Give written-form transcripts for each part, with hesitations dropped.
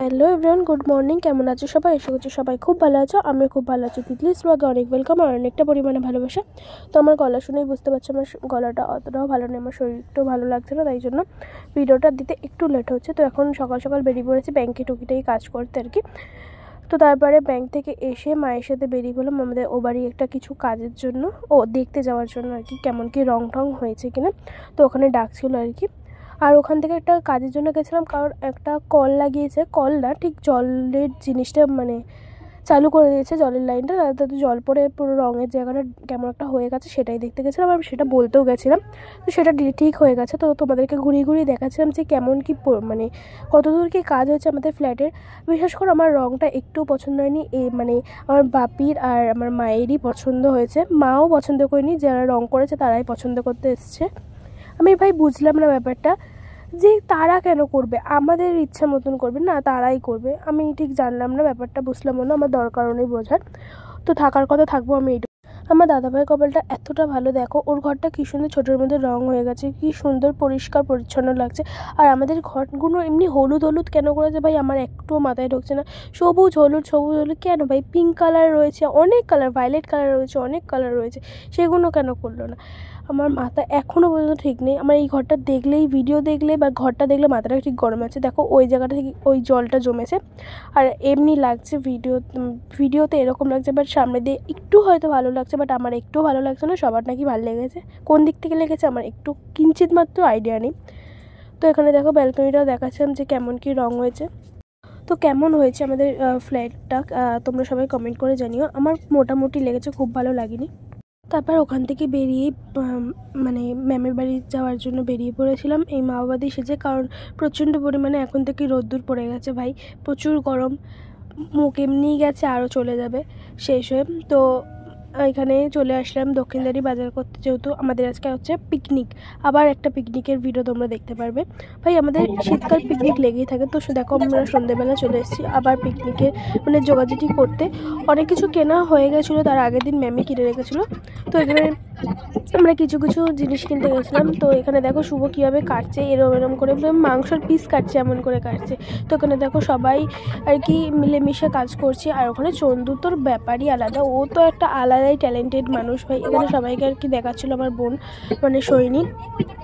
Hello everyone, good morning. কেমন আছো সবাই? আশা করছি সবাই খুব ভালো আছো। আমিও খুব ভালো আছি। তিতলিস ব্লগে অনেক ওয়েলকাম আর অনেকটা পরিমাণে ভালোবাসা। তো আমার গলা শুনেই বুঝতে পারছি আমার গলাটা অতটাও ভালো নেই, আমার শরীরটাও ভালো লাগছে না, তাই জন্য ভিডিওটা দিতে একটু লেট হচ্ছে। তো এখন সকাল সকাল বেরিয়ে পড়েছি ব্যাংকে টুকিটাই কাজ করতে আর কি। তো তারপরে ব্যাংক থেকে এসে মায়ের সাথে বেরিয়ে পড়লাম আমাদের ও বাড়ি একটা কিছু কাজের জন্য, দেখতে যাওয়ার জন্য আর কি, কেমন কি রং টং হয়েছে কিনা। তো ওখানে ডাকছিল আর কি। আর ওখান থেকে একটা কাজের জন্য গেছিলাম, কারণ একটা কল লাগিয়েছে, কল না ঠিক জলের জিনিসটা মানে চালু করে দিয়েছে, জলের লাইনটা, তাতে জল পড়ে পুরো রঙের জায়গাটা কেমন একটা হয়ে গেছে সেটাই দেখতে গেছিলাম। আর সেটা বলতেও গেছিলাম, তো সেটা ঠিক হয়ে গেছে। তো তোমাদেরকে ঘুরিয়ে ঘুরিয়ে দেখাচ্ছিলাম যে কেমন কি মানে কতদূর কি কাজ হয়েছে আমাদের ফ্ল্যাটের। বিশেষ করে আমার রঙটা একটু পছন্দ হয়নি, মানে আমার বাপির আর আমার মায়েরই পছন্দ হয়েছে, মাও পছন্দ করেনি, যারা রং করেছে তারাই পছন্দ করতে এসছে। আমি ভাই বুঝলাম না ব্যাপারটা, যে তারা কেন করবে, আমাদের ইচ্ছা মতন করবে না, তারাই করবে। আমি ঠিক জানলাম না ব্যাপারটা, বুঝলামও না, আমার দরকারও নেই বোঝার। তো থাকার কথা থাকবো আমি এইটুকু। আমার দাদাভাইয়ের কপালটা এতটা ভালো, দেখো ওর ঘরটা কী সুন্দর ছোটোর মধ্যে রং হয়ে গেছে, কী সুন্দর পরিষ্কার পরিচ্ছন্ন লাগছে। আর আমাদের ঘরগুলো এমনি হলুদ হলুদ কেন করেছে ভাই, আমার একটুও মাথায় ঢুকছে না। সবুজ হলুদ সবুজ হলুদ কেন ভাই, পিঙ্ক কালার রয়েছে অনেক, কালার ভায়োলেট কালার রয়েছে অনেক, কালার রয়েছে, সেগুলো কেন করলো না? আমার মাথা এখনও পর্যন্ত ঠিক নেই। আমার এই ঘরটা দেখলেই, ভিডিও দেখলে বা ঘরটা দেখলে মাথাটা ঠিক গরম আছে। দেখো ওই জায়গাটা থেকে ওই জলটা জমেছে, আর এমনি লাগছে ভিডিওতে এরকম লাগছে, বাট সামনে দিয়ে একটু হয়তো ভালো লাগছে, বাট আমার একটু ভালো লাগছে না। সবার নাকি ভালো লেগেছে, কোন দিক থেকে লেগেছে আমার একটু কিঞ্চিত মাত্র আইডিয়া নেই। তো এখানে দেখো ব্যালকনিটাও দেখাচ্ছিলাম যে কেমন কি রং হয়েছে। তো কেমন হয়েছে আমাদের ফ্ল্যাটটা তোমরা সবাই কমেন্ট করে জানিও। আমার মোটামুটি লেগেছে, খুব ভালো লাগেনি। তারপর ওখান থেকে বেরিয়ে মানে ম্যামের বাড়ি যাওয়ার জন্য বেরিয়ে পড়েছিলাম এই মাওবাদী সেজে, কারণ প্রচণ্ড পরিমাণে এখন থেকে রোদ্দুর পড়ে গেছে ভাই, প্রচুর গরম, মুখ এমনিই গেছে আরও চলে যাবে শেষ হয়ে। তো এখানে চলে আসলাম দক্ষিণদারি বাজার করতে, যেহেতু আমাদের আজকে হচ্ছে পিকনিক, আবার একটা পিকনিকের ভিডিও তোমরা দেখতে পারবে। ভাই আমাদের শীতকাল পিকনিক লেগেই থাকে। তো দেখো আমরা সন্ধ্যেবেলা চলে এসেছি আবার পিকনিকের মানে যোগাযোগই করতে। অনেক কিছু কেনা হয়ে গেছিলো, তার আগের দিন ম্যামই কিনে রেখেছিলো। তো এখানে আমরা কিছু কিছু জিনিস কিনতে গেছিলাম। তো এখানে দেখো শুভ কীভাবে কাটছে, এরম করে মাংসের পিস কাটছে, এমন করে কাটছে। তো এখানে দেখো সবাই আর কি মিলেমিশে কাজ করছে। আর ওখানে চন্দু তোর ব্যাপারই আলাদা, ও তো একটা আলাদাই ট্যালেন্টেড মানুষ ভাই। এখানে সবাইকে আর কি দেখাচ্ছিলো আমার বোন মানে সৈনী।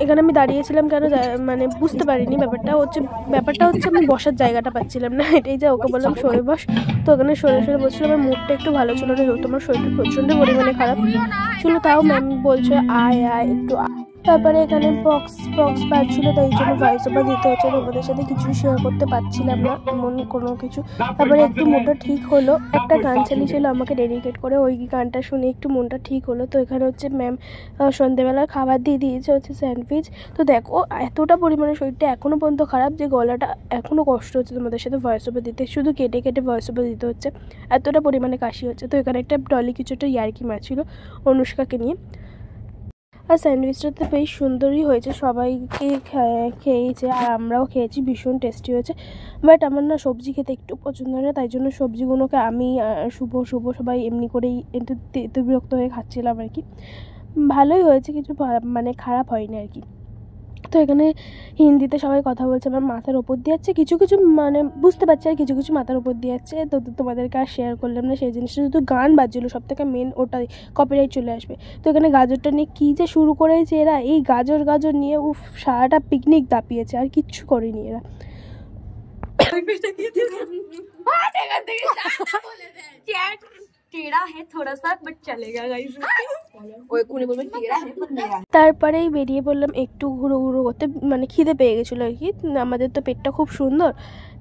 এখানে আমি দাঁড়িয়েছিলাম কেন মানে বুঝতে পারিনি, ব্যাপারটা হচ্ছে আমি বসার জায়গাটা পাচ্ছিলাম না, এটাই যে ওকে বললাম সরে বস। তো ওখানে সরে সরে বসছিল, আমার মুডটা একটু ভালো ছিল না, যেহেতু আমার শরীরটা প্রচণ্ড পরিমাণে খারাপ ছিল। তাও ম্যাম বলছে আয় আয় একটু। তারপরে এখানে বক্স বাজছিল, তাই জন্য ভয়েস ওভার দিতে হচ্ছে, তোমাদের সাথে কিছুই শেয়ার করতে পারছিলাম না এমন কোনো কিছু। তারপরে একটু মনটা ঠিক হলো, একটা গান চালিয়েছিল আমাকে ডেডিকেট করে, ওই গানটা শুনে একটু মনটা ঠিক হলো। তো এখানে হচ্ছে ম্যাম সন্ধ্যেবেলার খাবার দিয়ে দিয়েছে হচ্ছে স্যান্ডউইচ। তো দেখো এতটা পরিমাণে শরীরটা এখনও পর্যন্ত খারাপ যে গলাটা এখনও কষ্ট হচ্ছে তোমাদের সাথে ভয়েস ওভার দিতে, শুধু কেটে কেটে ভয়েস ওভার দিতে হচ্ছে, এতটা পরিমাণে কাশি হচ্ছে। তো এখানে একটা ডলি কিছু একটা ইয়ার্কি মারছিল অনুষ্কাকে নিয়ে। আর স্যান্ডউইচটা তো বেশ সুন্দরই হয়েছে, সবাইকে খেয়েছে আর আমরাও খেয়েছি, ভীষণ টেস্টি হয়েছে। বাট আমার না সবজি খেতে একটু পছন্দ হয় না, তাই জন্য সবজিগুলোকে আমি শুভ সবাই এমনি করেই একটু বিরক্ত হয়ে খাচ্ছিলাম আর কি। ভালোই হয়েছে, কিছু মানে খারাপ হয়নি আর কি। তো এখানে হিন্দিতে সবাই কথা বলছে, আমার মাথার ওপর দিয়ে যাচ্ছে, কিছু কিছু মানে বুঝতে পারছি আর কিছু কিছু মাথার ওপর দিয়ে যাচ্ছে। তো তোমাদেরকে আর শেয়ার করলাম না সেই জিনিসটা, শুধু গান বাজছিলো, সব থেকে মেন ওটাই, কপিরাইট চলে আসবে। তো এখানে গাজরটা নিয়ে কী যে শুরু করেছে এরা, এই গাজর নিয়ে সারাটা পিকনিক দাপিয়েছে, আর কিচ্ছু করেনি এরা। তারপরেই বেরিয়ে পড়লাম একটু ঘুরো করতে, মানে খিদে পেয়ে গেছিলো আর কি। আমাদের তো পেটটা খুব সুন্দর,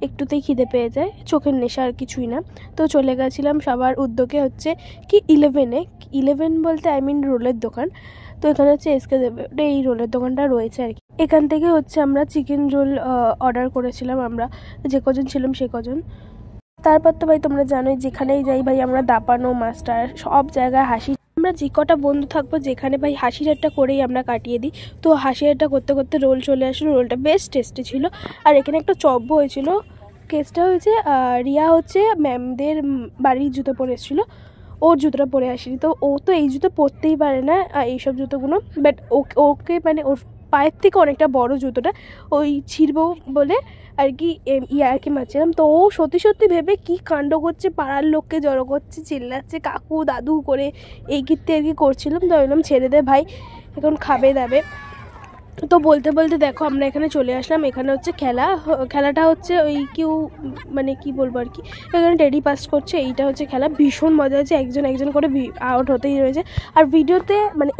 একটুতেই খিদে পেয়ে যায়, চোখের নেশা আর কিছুই না। তো চলে গেছিলাম সবার উদ্যোগে হচ্ছে কি 11 বলতে রোলের দোকান। তো এখানে হচ্ছে এসকে দেবে, এই রোলের দোকানটা রয়েছে আর কি। এখান থেকে হচ্ছে আমরা চিকেন রোল অর্ডার করেছিলাম, আমরা যে কজন ছিলাম সে কজন। তারপর তো ভাই তোমরা জানোই যেখানেই যাই ভাই আমরা দাপানো মাস্টার, সব জায়গায় হাসি। আমরা যে কটা বন্ধু থাকবো যেখানে ভাই হাসির একটা করেই আমরা কাটিয়ে দিই। তো হাসির একটা করতে করতে রোল চলে আসলো, রোলটা বেশ টেস্টি ছিল। আর এখানে একটা চপ হয়েছিল, কেসটা হয়েছে রিয়া হচ্ছে ম্যামদের বাড়ির জুতো পরে এসেছিলো, ওর জুতোটা পরে আসিনি। তো ও তো এই জুতো পরতেই পারে না এইসব জুতোগুলো, বাট ওকে মানে ওর পায়ের থেকে অনেকটা বড় জুতোটা, ওই ছিঁড়বো বলে আর কি আর কি মারছিলাম। তো ও সত্যি সত্যি ভেবে কি কাণ্ড করছে, পাড়ার লোককে জড়ো করছে, চিল্লাচ্ছে কাকু দাদু করে এই কীর্তি আর কি করছিলাম। তো বললাম ছেড়ে দে ভাই, এখন খাবে দাবে। তো বলতে বলতে দেখো আমরা এখানে চলে আসলাম। এখানে হচ্ছে খেলাটা হচ্ছে ওই কেউ মানে কি বলবো আর কি, এখানে টেডি পাস করছে, এইটা হচ্ছে খেলা। ভীষণ মজা হচ্ছে, একজন একজন করে আউট হতেই রয়েছে। আর ভিডিওতে মানে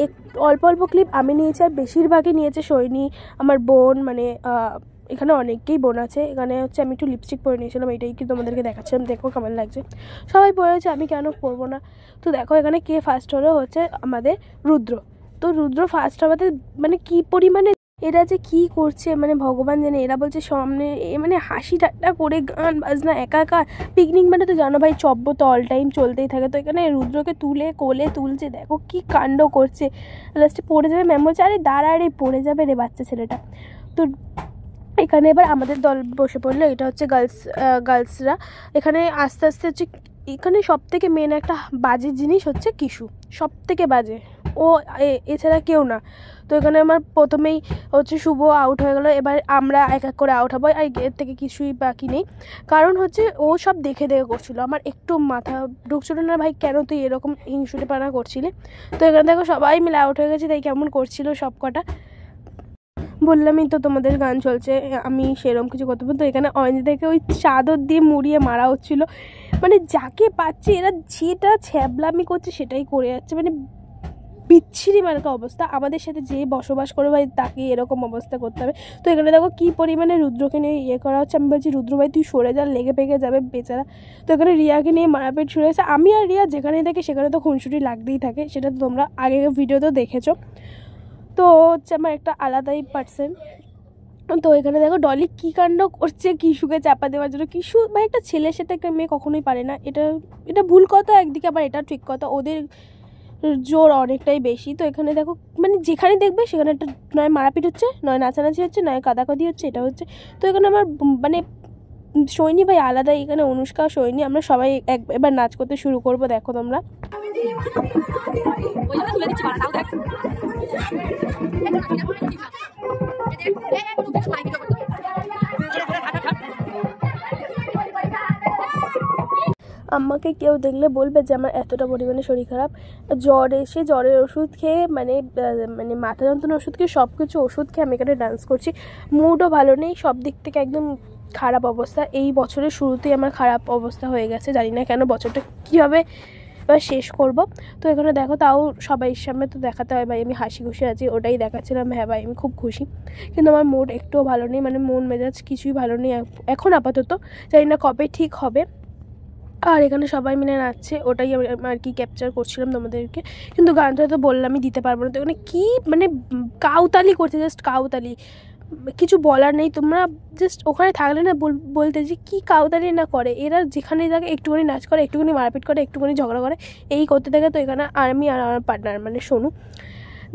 অল্প অল্প ক্লিপ আমি নিয়েছি, আর বেশিরভাগই নিয়েছে সৈনী, আমার বোন, মানে এখানে অনেকেই বোন আছে। এখানে হচ্ছে আমি একটু লিপস্টিক পরে নিয়েছিলাম, এইটাই কিন্তু তোমাদেরকে দেখাচ্ছিলাম, দেখো কেমন লাগছে। সবাই পরেছে, আমি কেন পরবো না। তো দেখো এখানে কে ফার্স্ট হলো, হচ্ছে আমাদের রুদ্র। তো রুদ্র ফার্স্ট হওয়াতে মানে কি পরিমাণে এরা যে কী করছে মানে ভগবান জানে। এরা বলছে সামনে মানে হাসি ঠাট্টা করে গান বাজনা একাকার। পিকনিক মানে তো জানো ভাই, চব্য তো অল টাইম চলতেই থাকে। তো এখানে রুদ্রকে তুলে কোলে তুলছে, দেখো কি কাণ্ড করছে। লাস্টে পড়ে যাবে, ম্যাম বলছে আরে দাঁড়া রে, পড়ে যাবে রে বাচ্চা ছেলেটা। তো এখানে এবার আমাদের দল বসে পড়লো, এটা হচ্ছে গার্লসরা। এখানে আস্তে আস্তে হচ্ছে, এখানে সব থেকে মেন একটা বাজে জিনিস হচ্ছে কিশু, সব থেকে বাজে ও, এছাড়া কেউ না। তো এখানে আমার প্রথমেই হচ্ছে শুভ আউট হয়ে গেলো। এবার আমরা এক এক করে আউট হবো, আর এর থেকে কিছুই বাকি নেই। কারণ হচ্ছে ও সব দেখে দেখে করছিলো, আমার একটু মাথা ঢুকছিল না ভাই, কেন তুই এরকম হিংসুটেপনা করছিলি। তো এখানে দেখো সবাই মিলে আউট হয়ে গেছে, তাই কেমন করছিল সব কটা। বললামই তো তোমাদের গান চলছে, আমি সেরকম কিছু করতে পারবো। তো এখানে অঞ্জিতাকে ওই চাদর দিয়ে মুড়িয়ে মারা হচ্ছিলো, মানে যাকে পাচ্ছে এরা যেটা ছ্যাবলামি করছে সেটাই করে যাচ্ছে, মানে বিচ্ছিরি মার্কা অবস্থা। আমাদের সাথে যে বসবাস করে ভাই তাকে এরকম অবস্থা করতে হবে। তো এখানে দেখো কী পরিমাণে রুদ্রকে নিয়ে ইয়ে করা হচ্ছে। আমি বলছি রুদ্র ভাই তুই সরে যা, লেগে পেগে যাবে বেচারা। তো এখানে রিয়াকে নিয়ে মারাপিট শুরু হয়েছে। আমি আর রিয়া যেখানেই থাকে সেখানে তো খুনসুটি লাগতেই থাকে, সেটা তো তোমরা আগে ভিডিওতেও দেখেছো। তো হচ্ছে আমার একটা আলাদাই পার্সন। তো এখানে দেখো ডলি কী কাণ্ড করছে কিশুকে চাপা দেওয়ার জন্য। কিশু ভাই একটা ছেলের সাথে একটা মেয়ে কখনোই পারে না, এটা ভুল কথা একদিকে, আবার এটা ঠিক কথা, ওদের জোর অনেকটাই বেশি। তো এখানে দেখো মানে যেখানে দেখবে সেখানে একটা নয় মারাপিট হচ্ছে, নয় নাচানাচি হচ্ছে, নয় কাদাকাদি হচ্ছে, এটা হচ্ছে। তো এখানে আমার মানে সৈনী ভাই আলাদা, এখানে অনুষ্কা সৈনী আমরা সবাই এবার নাচ করতে শুরু করবো, দেখো তোমরা। আমাকে কেউ দেখলে বলবে যে আমার এতটা পরিমাণে শরীর খারাপ। জ্বর এসে জ্বরের ওষুধ খেয়ে মানে মাথা যন্ত্রণার ওষুধ খেয়ে সব কিছু ওষুধ খেয়ে আমি এখানে ডান্স করছি। মুডও ভালো নেই, সব দিক থেকে একদম খারাপ অবস্থা। এই বছরের শুরুতেই আমার খারাপ অবস্থা হয়ে গেছে, জানি না কেন, বছরটা কীভাবে এবার শেষ করব। তো এখানে দেখো তাও সবাই সামনে তো দেখাতে হয় ভাই আমি হাসি খুশি আছি, ওটাই দেখাচ্ছিলাম। হ্যাঁ ভাই আমি খুব খুশি, কিন্তু আমার মুড একটুও ভালো নেই, মানে মন মেজাজ কিছুই ভালো নেই এখন আপাতত, জানি না কবে ঠিক হবে। আর এখানে সবাই মিলে নাচছে, ওটাই আমি আর কি ক্যাপচার করছিলাম তোমাদেরকে। কিন্তু গানটা তো বললামই দিতে পারবো না। তো এখানে কী মানে কাউতালি করছে, জাস্ট কাউতালি, কিছু বলার নেই। তোমরা জাস্ট ওখানে থাকলে না বলতে যে কী কাউতালি না করে এরা, যেখানে থাকে একটুখানি নাচ করে, একটুখানি মারপিট করে, একটুখানি ঝগড়া করে, এই করতে থাকে। তো এখানে আমি আর আমার পার্টনার মানে সোনু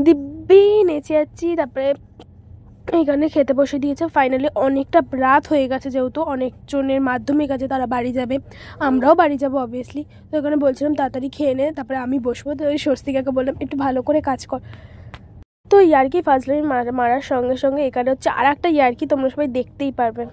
দিব্যি নেচে যাচ্ছি। তারপরে এইখানে খেতে বসে দিয়েছে। ফাইনালি অনেকটা রাত হয়ে গেছে, যেহেতু অনেকজনের মাধ্যমিক আছে, তারা বাড়ি যাবে, আমরাও বাড়ি যাবো অবভিয়াসলি। তো এখানে বলছিলাম তাড়াতাড়ি খেয়ে নে, তারপরে আমি বসবো। তো ওই স্বস্তিকাকে বললাম একটু ভালো করে কাজ কর। তো ইয়ার্কি ফাজলামি মারার সঙ্গে সঙ্গে এখানে হচ্ছে আর একটা ইয়ার্কি, তোমরা সবাই দেখতেই পারবেন।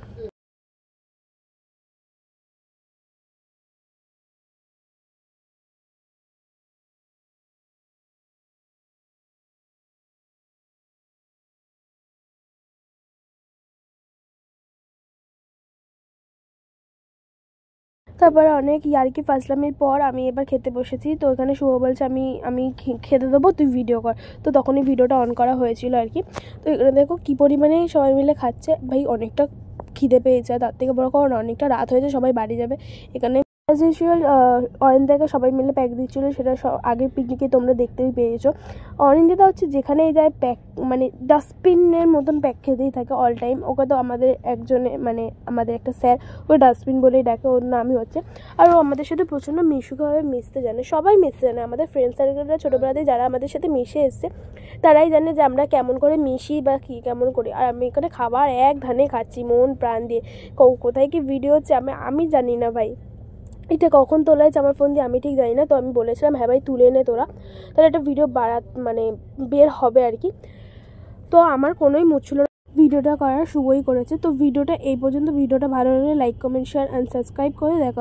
তারপরে অনেক ইয়ার্কি ফাজলামির পর আমি এবার খেতে বসেছি। তো ওখানে শুভ বলছে আমি আমি খেতে দেবো, তুই ভিডিও কর। তো তখনই ভিডিওটা অন করা হয়েছিল আর কি। তো এখানে দেখো কী পরিমাণে সবাই মিলে খাচ্ছে, ভাই অনেকটা খিদে পেয়েছে। তার থেকে বড় কারণ অনেকটা রাত হয়েছে, সবাই বাড়ি যাবে। এখানে অ্যাজ ইউজুয়াল অরিন্দাকে সবাই মিলে প্যাক দিচ্ছিলো, সেটা আগের পিকনিকে তোমরা দেখতেই পেয়েছো। অরিন্দিতা হচ্ছে যেখানেই যায় প্যাক মানে ডাস্টবিনের মতন প্যাক খেতেই থাকে অল টাইম। ওকে তো আমাদের একজনে মানে আমাদের একটা স্যার ওই ডাস্টবিন বলেই ডাকে, ওর নামই হচ্ছে। আর ও আমাদের সাথে প্রচণ্ড মিশুকভাবে মিশতে জানে, সবাই মিশতে জানে। আমাদের ফ্রেন্ড সার্কেলরা ছোটোবেলাতে যারা আমাদের সাথে মিশে এসছে তারাই জানে যে আমরা কেমন করে মিশি বা কী কেমন করি। আর আমি এখানে খাবার এক ধানে খাচ্ছি মন প্রাণ দিয়ে। কোথায় কি ভিডিও হচ্ছে আমি জানি না ভাই, এটা কখন তোলা হয়েছে আমার ফোন দিয়ে আমি ঠিক জানি না। তো আমি বলেছিলাম হ্যাঁ ভাই তুলে নে তোরা, তাহলে একটা ভিডিও মানে বের হবে আর কি। তো আমার কোনোই মুড ছিল না ভিডিওটা করার, শুভই করেছে। তো ভিডিওটা এই পর্যন্ত। ভিডিওটা ভালো লাগলে like comment share and subscribe করে দেখা